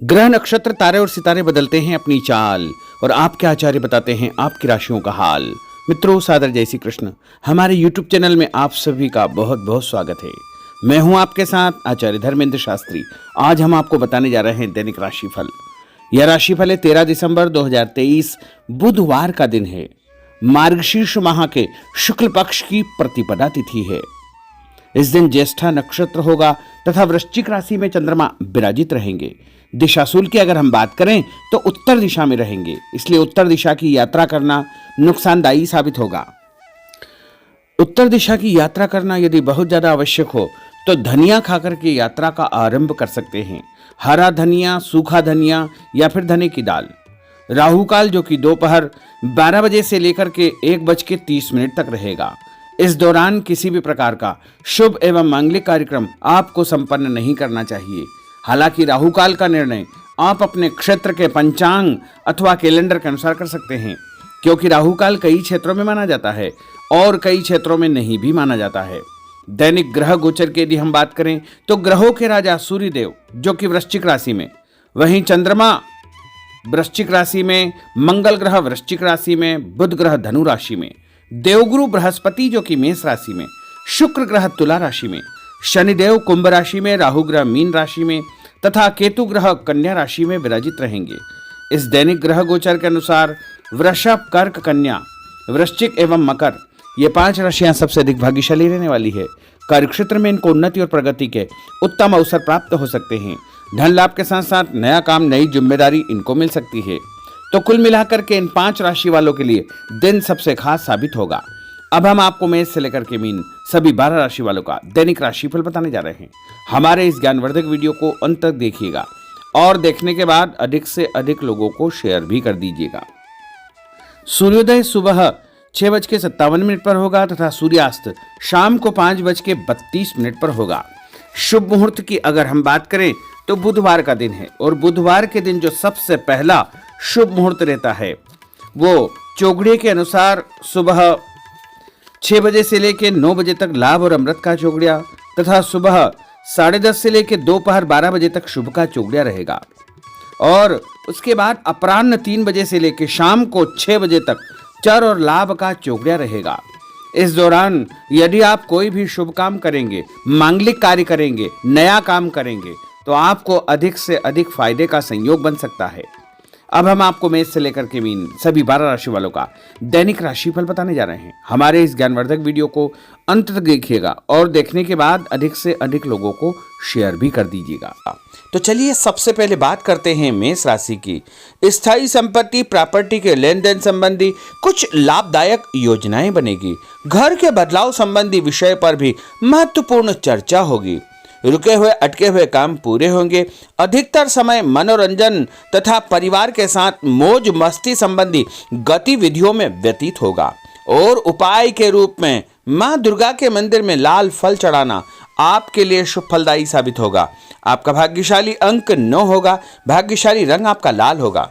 ग्रह नक्षत्र तारे और सितारे बदलते हैं अपनी चाल और आपके आचार्य बताते हैं आपकी राशियों का हाल। मित्रों, सादर जय श्री कृष्ण। हमारे YouTube चैनल में आप सभी का बहुत बहुत स्वागत है। मैं हूं आपके साथ आचार्य धर्मेंद्र शास्त्री। आज हम आपको बताने जा रहे हैं दैनिक राशिफल। यह राशिफल है 13 दिसंबर 2023 बुधवार का दिन है। मार्गशीर्ष माह के शुक्ल पक्ष की प्रतिपदा तिथि है। इस दिन ज्येष्ठा नक्षत्र होगा तथा वृश्चिक राशि में चंद्रमा विराजित रहेंगे। दिशाशूल की अगर हम बात करें तो उत्तर दिशा में रहेंगे, इसलिए उत्तर दिशा की यात्रा करना नुकसानदायी साबित होगा। उत्तर दिशा की यात्रा करना यदि बहुत ज्यादा आवश्यक हो तो धनिया खाकर के यात्रा का आरंभ कर सकते हैं। हरा धनिया, सूखा धनिया या फिर धने की दाल। राहु काल जो कि दोपहर 12 बजे से लेकर के 1:30 तक रहेगा। इस दौरान किसी भी प्रकार का शुभ एवं मांगलिक कार्यक्रम आपको संपन्न नहीं करना चाहिए। हालांकि राहु काल का निर्णय आप अपने क्षेत्र के पंचांग अथवा कैलेंडर के अनुसार कर सकते हैं, क्योंकि राहु काल कई क्षेत्रों में माना जाता है और कई क्षेत्रों में नहीं भी माना जाता है। दैनिक ग्रह गोचर की यदि हम बात करें तो ग्रहों के राजा सूर्य देव जो कि वृश्चिक राशि में, वहीं चंद्रमा वृश्चिक राशि में, मंगल ग्रह वृश्चिक राशि में, बुध ग्रह धनु राशि में, देवगुरु बृहस्पति जो कि मेष राशि में, शुक्र ग्रह तुला राशि में, शनिदेव कुंभ राशि में, राहु ग्रह मीन राशि में तथा केतु ग्रह कन्या राशि में विराजित रहेंगे। इस दैनिक ग्रह गोचर के अनुसार वृषभ, कर्क, कन्या, वृश्चिक एवं मकर ये 5 राशियां सबसे अधिक भाग्यशाली रहने वाली है। कार्यक्षेत्र में इनको उन्नति और प्रगति के उत्तम अवसर प्राप्त हो सकते हैं। धन लाभ के साथ साथ नया काम, नई जिम्मेदारी इनको मिल सकती है। तो कुल मिलाकर के इन 5 राशि वालों के लिए दिन सबसे खास साबित होगा। अब हम आपको मेष से लेकर के मीन सभी 12 राशि वालों का दैनिक राशिफल बताने जा रहे हैं। हमारे इस ज्ञानवर्धक वीडियो को अंत तक देखिएगा और देखने के बाद अधिक से अधिक लोगों को शेयर भी कर दीजिएगा। सूर्योदय सुबह 6:57 पर होगा तथा सूर्यास्त शाम को 5:32 पर होगा। शुभ मुहूर्त की अगर हम बात करें तो बुधवार का दिन है और बुधवार के दिन जो सबसे पहला शुभ मुहूर्त रहता है वो चौघड़े के अनुसार सुबह 6 बजे से लेकर 9 बजे तक लाभ और अमृत का चौघड़िया तथा सुबह 10:30 से लेकर दोपहर 12 बजे तक शुभ का चौघड़िया रहेगा और उसके बाद अपराह्न 3 बजे से लेकर शाम को 6 बजे तक चर और लाभ का चौघड़िया रहेगा। इस दौरान यदि आप कोई भी शुभ काम करेंगे, मांगलिक कार्य करेंगे, नया काम करेंगे तो आपको अधिक से अधिक फायदे का संयोग बन सकता है। अब हम आपको मेष से लेकर के मीन सभी 12 राशि वालों का दैनिक राशिफल बताने जा रहे हैं। हमारे इस ज्ञानवर्धक वीडियो को अंत तक देखिएगा और देखने के बाद अधिक से अधिक लोगों को शेयर भी कर दीजिएगा। तो चलिए सबसे पहले बात करते हैं मेष राशि की। स्थायी संपत्ति, प्रॉपर्टी के लेन देन संबंधी कुछ लाभदायक योजनाएं बनेगी। घर के बदलाव संबंधी विषय पर भी महत्वपूर्ण चर्चा होगी। रुके हुए अटके हुए काम पूरे होंगे। अधिकतर समय मनोरंजन तथा परिवार के साथ मौज मस्ती संबंधी गतिविधियों में व्यतीत होगा और उपाय के रूप में मां दुर्गा के मंदिर में लाल फल चढ़ाना आपके लिए शुभ फलदायी साबित होगा। आपका भाग्यशाली अंक 9 होगा। भाग्यशाली रंग आपका लाल होगा।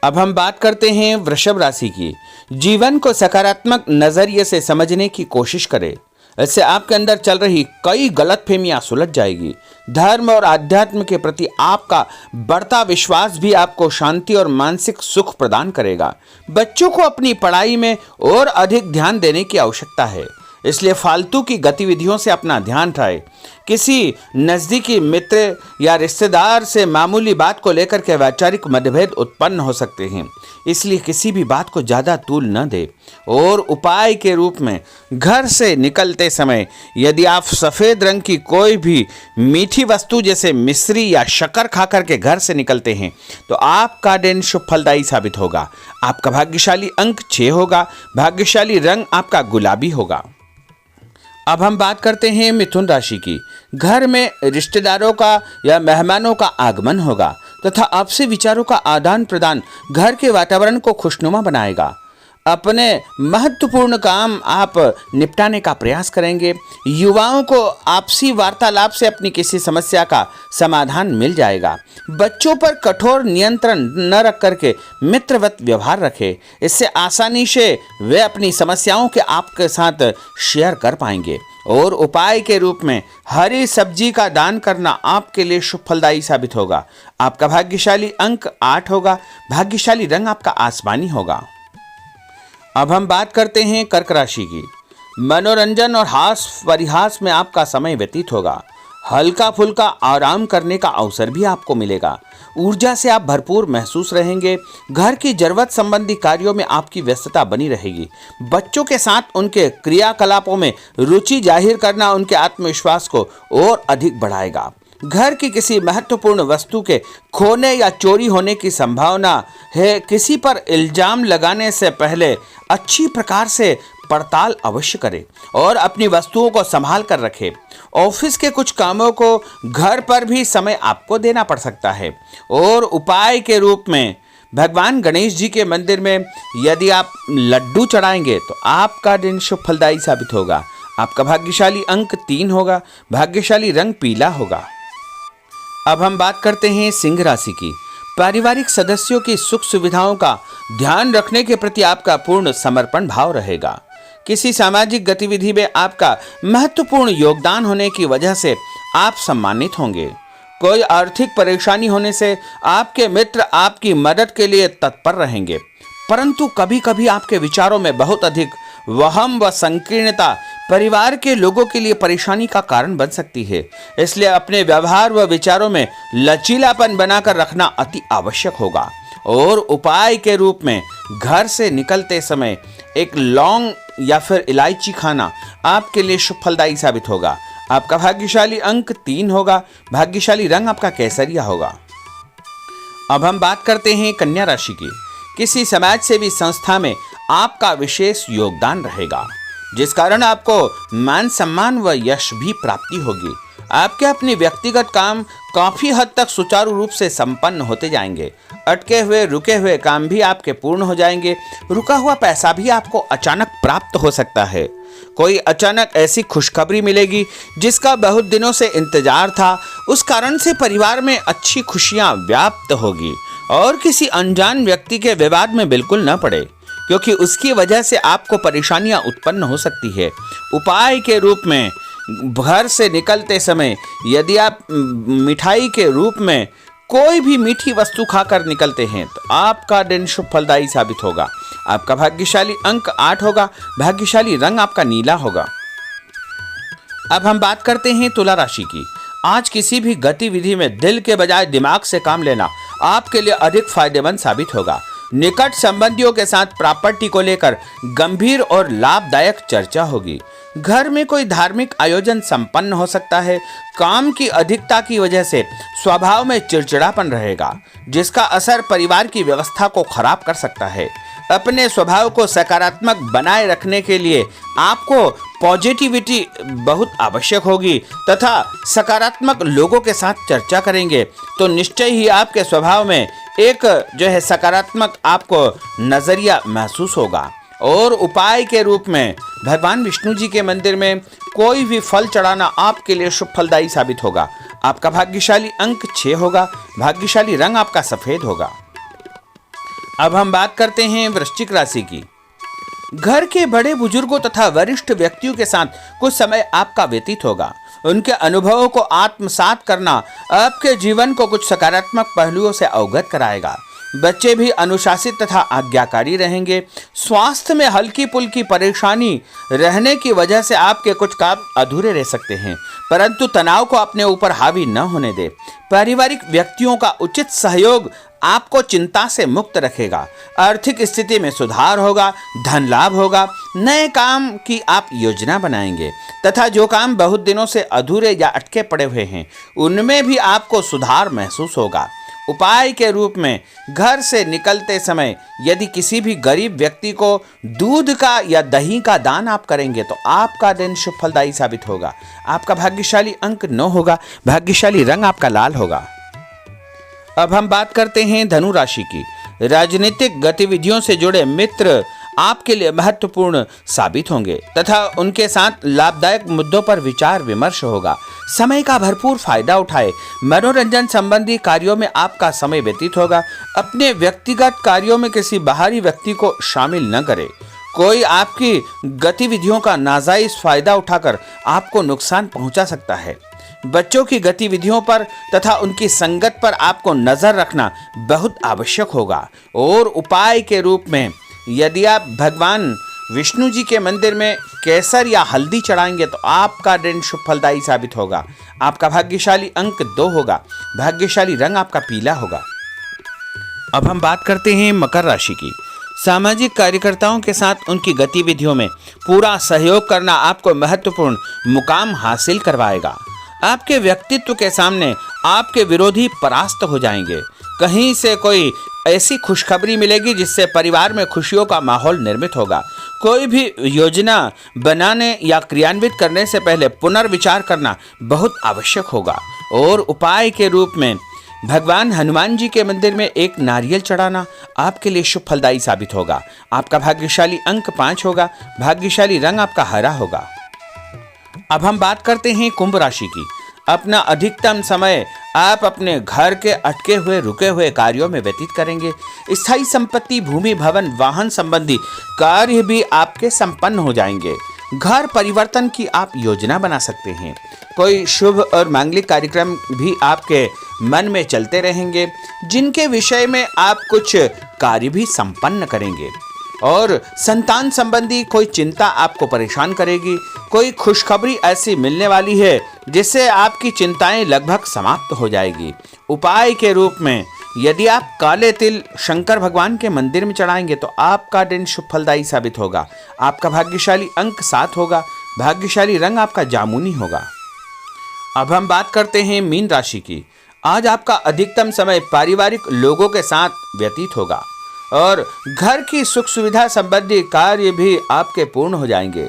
अब हम बात करते हैं वृषभ राशि की। जीवन को सकारात्मक नजरिए से समझने की कोशिश करें, इससे आपके अंदर चल रही कई गलतफहमियां सुलझ जाएगी। धर्म और आध्यात्म के प्रति आपका बढ़ता विश्वास भी आपको शांति और मानसिक सुख प्रदान करेगा। बच्चों को अपनी पढ़ाई में और अधिक ध्यान देने की आवश्यकता है, इसलिए फालतू की गतिविधियों से अपना ध्यान हटाएं। किसी नजदीकी मित्र या रिश्तेदार से मामूली बात को लेकर के वैचारिक मतभेद उत्पन्न हो सकते हैं, इसलिए किसी भी बात को ज्यादा तूल न दे। और उपाय के रूप में घर से निकलते समय यदि आप सफेद रंग की कोई भी मीठी वस्तु जैसे मिश्री या शक्कर खाकर के घर से निकलते हैं तो आपका दिन शुभ फलदायी साबित होगा। आपका भाग्यशाली अंक 6 होगा। भाग्यशाली रंग आपका गुलाबी होगा। अब हम बात करते हैं मिथुन राशि की। घर में रिश्तेदारों का या मेहमानों का आगमन होगा तथा आपसी विचारों का आदान प्रदान घर के वातावरण को खुशनुमा बनाएगा। अपने महत्वपूर्ण काम आप निपटाने का प्रयास करेंगे। युवाओं को आपसी वार्तालाप से अपनी किसी समस्या का समाधान मिल जाएगा। बच्चों पर कठोर नियंत्रण न रख करके मित्रवत व्यवहार रखें, इससे आसानी से वे अपनी समस्याओं के आपके साथ शेयर कर पाएंगे और उपाय के रूप में हरी सब्जी का दान करना आपके लिए शुभ फलदायी साबित होगा। आपका भाग्यशाली अंक 8 होगा। भाग्यशाली रंग आपका आसमानी होगा। अब हम बात करते हैं कर्क राशि की। मनोरंजन और हास परिहास में आपका समय व्यतीत होगा। हल्का फुल्का आराम करने का अवसर भी आपको मिलेगा। ऊर्जा से आप भरपूर महसूस रहेंगे। घर की जरूरत संबंधी कार्यों में आपकी व्यस्तता बनी रहेगी। बच्चों के साथ उनके क्रियाकलापों में रुचि जाहिर करना उनके आत्मविश्वास को और अधिक बढ़ाएगा। घर की किसी महत्वपूर्ण वस्तु के खोने या चोरी होने की संभावना है। किसी पर इल्जाम लगाने से पहले अच्छी प्रकार से पड़ताल अवश्य करें और अपनी वस्तुओं को संभाल कर रखें। ऑफिस के कुछ कामों को घर पर भी समय आपको देना पड़ सकता है। और उपाय के रूप में भगवान गणेश जी के मंदिर में यदि आप लड्डू चढ़ाएंगे तो आपका दिन शुभ फलदायी साबित होगा। आपका भाग्यशाली अंक 3 होगा। भाग्यशाली रंग पीला होगा। अब हम बात करते हैं सिंह राशि की। पारिवारिक सदस्यों की सुख सुविधाओं का ध्यान रखने के प्रति आपका पूर्ण समर्पण भाव रहेगा। किसी सामाजिक गतिविधि में आपका महत्वपूर्ण योगदान होने की वजह से आप सम्मानित होंगे। कोई आर्थिक परेशानी होने से आपके मित्र आपकी मदद के लिए तत्पर रहेंगे, परंतु कभी कभी आपके विचारों में बहुत अधिक वहम व संकीर्णता परिवार के लोगों के लिए परेशानी का कारण बन सकती है। इसलिए अपने व्यवहार व विचारों में लचीलापन बनाकर रखना अति आवश्यक होगा। और उपाय के रूप में घर से निकलते समय एक लौंग या फिर इलायची खाना आपके लिए शुभ फलदायी साबित होगा। आपका भाग्यशाली अंक 3 होगा। भाग्यशाली रंग आपका केसरिया होगा। अब हम बात करते हैं कन्या राशि की। किसी समाज सेवी संस्था में आपका विशेष योगदान रहेगा, जिस कारण आपको मान सम्मान व यश भी प्राप्ति होगी। आपके अपने व्यक्तिगत काम काफी हद तक सुचारू रूप से संपन्न होते जाएंगे। अटके हुए रुके हुए काम भी आपके पूर्ण हो जाएंगे। रुका हुआ पैसा भी आपको अचानक प्राप्त हो सकता है। कोई अचानक ऐसी खुशखबरी मिलेगी जिसका बहुत दिनों से इंतजार था। उस कारण से परिवार में अच्छी खुशियां व्याप्त होगी। और किसी अनजान व्यक्ति के विवाद में बिल्कुल न पड़े, क्योंकि उसकी वजह से आपको परेशानियां उत्पन्न हो सकती है। उपाय के रूप में घर से निकलते समय यदि आप मिठाई के रूप में कोई भी मीठी वस्तु खाकर निकलते हैं तो आपका दिन शुभ फलदायी साबित होगा। आपका भाग्यशाली अंक 8 होगा। भाग्यशाली रंग आपका नीला होगा। अब हम बात करते हैं तुला राशि की। आज किसी भी गतिविधि में दिल के बजाय दिमाग से काम लेना आपके लिए अधिक फायदेमंद साबित होगा। निकट संबंधियों के साथ प्रॉपर्टी को लेकर गंभीर और लाभदायक चर्चा होगी। घर में कोई धार्मिक आयोजन संपन्न हो सकता है। काम की अधिकता की वजह से स्वभाव में चिड़चिड़ापन रहेगा, जिसका असर परिवार की व्यवस्था को खराब कर सकता है। अपने स्वभाव को सकारात्मक बनाए रखने के लिए आपको पॉजिटिविटी बहुत आवश्यक होगी तथा सकारात्मक लोगों के साथ चर्चा करेंगे तो निश्चय ही आपके स्वभाव में एक सकारात्मक आपको नजरिया महसूस होगा। और उपाय के रूप में भगवान विष्णु जी के मंदिर में कोई भी फल चढ़ाना आपके लिए शुभ फलदायी साबित होगा। आपका भाग्यशाली अंक 6 होगा। भाग्यशाली रंग आपका सफेद होगा। अब हम बात करते हैं वृश्चिक राशि की। घर के बड़े बुजुर्गों तथा वरिष्ठ व्यक्तियों के साथ कुछ समय आपका व्यतीत होगा। उनके अनुभवों को आत्मसात करना आपके जीवन को कुछ सकारात्मक पहलुओं से अवगत कराएगा। बच्चे भी अनुशासित तथा आज्ञाकारी रहेंगे। स्वास्थ्य में हल्की पुल्की परेशानी रहने की वजह से आपके कुछ काम अधूरे रह सकते हैं, परंतु तनाव को अपने ऊपर हावी न होने दे। पारिवारिक व्यक्तियों का उचित सहयोग आपको चिंता से मुक्त रखेगा। आर्थिक स्थिति में सुधार होगा। धन लाभ होगा। नए काम की आप योजना बनाएंगे तथा जो काम बहुत दिनों से अधूरे या अटके पड़े हुए हैं उनमें भी आपको सुधार महसूस होगा। उपाय के रूप में घर से निकलते समय यदि किसी भी गरीब व्यक्ति को दूध का या दही का दान आप करेंगे तो आपका दिन शुभ फलदायी साबित होगा। आपका भाग्यशाली अंक 9 होगा। भाग्यशाली रंग आपका लाल होगा। अब हम बात करते हैं धनु राशि की। राजनीतिक गतिविधियों से जुड़े मित्र आपके लिए महत्वपूर्ण साबित होंगे तथा उनके साथ लाभदायक मुद्दों पर विचार विमर्श होगा। समय का भरपूर फायदा उठाए। मनोरंजन संबंधी कार्यों में आपका समय व्यतीत होगा। अपने व्यक्तिगत कार्यों में किसी बाहरी व्यक्ति को शामिल न करें। कोई आपकी गतिविधियों का नाजायज फायदा उठाकर आपको नुकसान पहुंचा सकता है। बच्चों की गतिविधियों पर तथा उनकी संगत पर आपको नजर रखना बहुत आवश्यक होगा। और उपाय के रूप में यदि आप भगवान विष्णु जी के मंदिर में केसर या हल्दी चढ़ाएंगे तो आपका दिन शुभ फलदायी साबित होगा। आपका भाग्यशाली अंक 2 होगा। भाग्यशाली रंग आपका पीला होगा। अब हम बात करते हैं मकर राशि की। सामाजिक कार्यकर्ताओं के साथ उनकी गतिविधियों में पूरा सहयोग करना आपको महत्वपूर्ण मुकाम हासिल करवाएगा। आपके व्यक्तित्व के सामने आपके विरोधी परास्त हो जाएंगे। कहीं से कोई ऐसी खुशखबरी मिलेगी जिससे परिवार में खुशियों का माहौल निर्मित होगा। कोई भी योजना बनाने या क्रियान्वित करने से पहले पुनर्विचार करना बहुत आवश्यक होगा। और उपाय के रूप में भगवान हनुमान जी के मंदिर में एक नारियल चढ़ाना आपके लिए शुभ फलदायी साबित होगा। आपका भाग्यशाली अंक 5 होगा। भाग्यशाली रंग आपका हरा होगा। अब हम बात करते हैं कुंभ राशि की। अपना अधिकतम समय आप अपने घर के अटके हुए रुके हुए कार्यों में व्यतीत करेंगे। स्थायी संपत्ति, भूमि, भवन, वाहन संबंधी कार्य भी आपके संपन्न हो जाएंगे। घर परिवर्तन की आप योजना बना सकते हैं। कोई शुभ और मांगलिक कार्यक्रम भी आपके मन में चलते रहेंगे, जिनके विषय में आप कुछ कार्य भी संपन्न करेंगे। और संतान संबंधी कोई चिंता आपको परेशान करेगी। कोई खुशखबरी ऐसी मिलने वाली है जिससे आपकी चिंताएं लगभग समाप्त हो जाएगी। उपाय के रूप में यदि आप काले तिल शंकर भगवान के मंदिर में चढ़ाएंगे तो आपका दिन शुभ फलदायी साबित होगा। आपका भाग्यशाली अंक 7 होगा। भाग्यशाली रंग आपका जामुनी होगा। अब हम बात करते हैं मीन राशि की। आज आपका अधिकतम समय पारिवारिक लोगों के साथ व्यतीत होगा और घर की सुख सुविधा संबंधी कार्य भी आपके पूर्ण हो जाएंगे।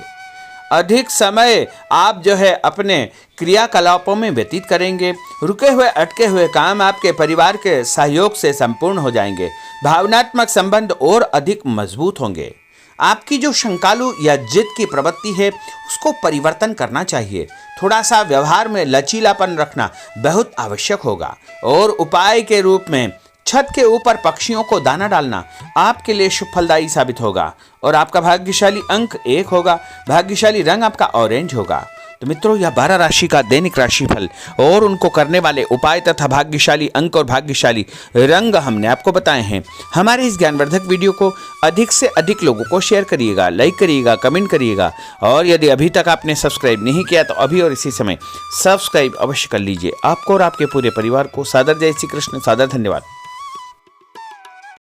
अधिक समय आप अपने क्रियाकलापों में व्यतीत करेंगे। रुके हुए अटके हुए काम आपके परिवार के सहयोग से संपूर्ण हो जाएंगे। भावनात्मक संबंध और अधिक मजबूत होंगे। आपकी जो शंकालु या जिद की प्रवृत्ति है उसको परिवर्तन करना चाहिए। थोड़ा सा व्यवहार में लचीलापन रखना बहुत आवश्यक होगा। और उपाय के रूप में छत के ऊपर पक्षियों को दाना डालना आपके लिए शुभ फलदायी साबित होगा। और आपका भाग्यशाली अंक 1 होगा। भाग्यशाली रंग आपका ऑरेंज होगा। तो मित्रों, यह 12 राशि का दैनिक राशिफल और उनको करने वाले उपाय तथा भाग्यशाली अंक और भाग्यशाली रंग हमने आपको बताए हैं। हमारे इस ज्ञानवर्धक वीडियो को अधिक से अधिक लोगों को शेयर करिएगा, लाइक करिएगा, कमेंट करिएगा। और यदि अभी तक आपने सब्सक्राइब नहीं किया तो अभी और इसी समय सब्सक्राइब अवश्य कर लीजिए। आपको और आपके पूरे परिवार को सादर जय श्री कृष्ण, सादर धन्यवाद।